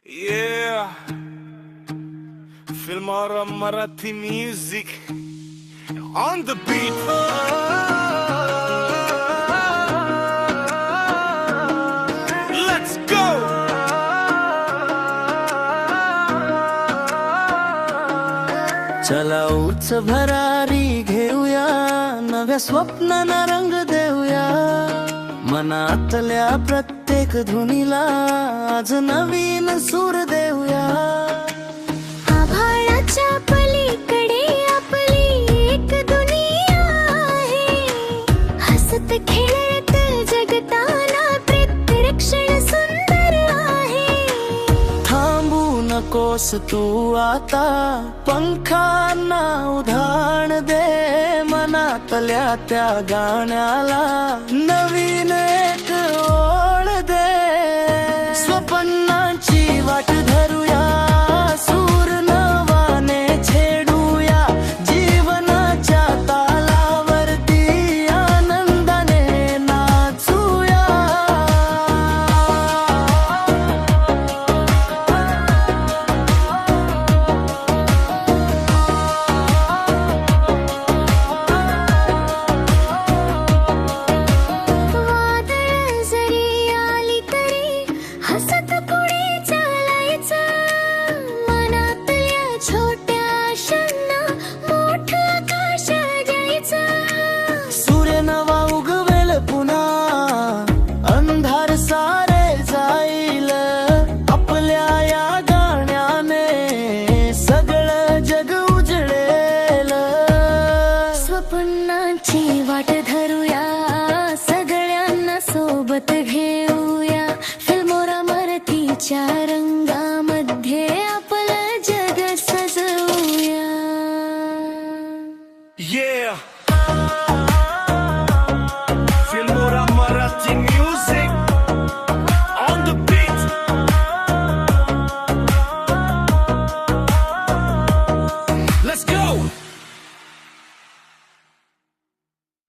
Yeah, Filmora Marathi music on the beat. Let's go. चला उच भरारी घेऊया, नव्या स्वप्नांना रंग देऊया. मनातल्या प्रत्येक धुनीला आज नवीन सूर देऊया. आभाळाच्या पलीकडे आपली एक दुनिया आहे. हसत खेळत जगताना प्रत्येक क्षण सुंदर आहे. थांबू नकोस तू आता, पंखांना उधाण दे. मनातल्या त्या गाण्याला नवीन एक ओळ दे. स्वप्नांची वाट धरूया, सूर नवाने छेडूया. जीवनाच्या तालावरती आनंदाने नाचूया. वादळ जरी आली तरी हसत पुढे चालायचं. मनातल्या छोट्या आशांना मोठं आकाश द्यायचं. सूर्य नवा उगवेल पुन्हा, अंधार सारे जाईल. आपल्या या गाण्याने सगळं जग उजळेल. स्वप्नांची वाट धरूया, सगळ्यांना सोबत घेऊया. फिल्मोरा मराठीच्या रंगामध्ये आपलं जग सजवूया. Yeah.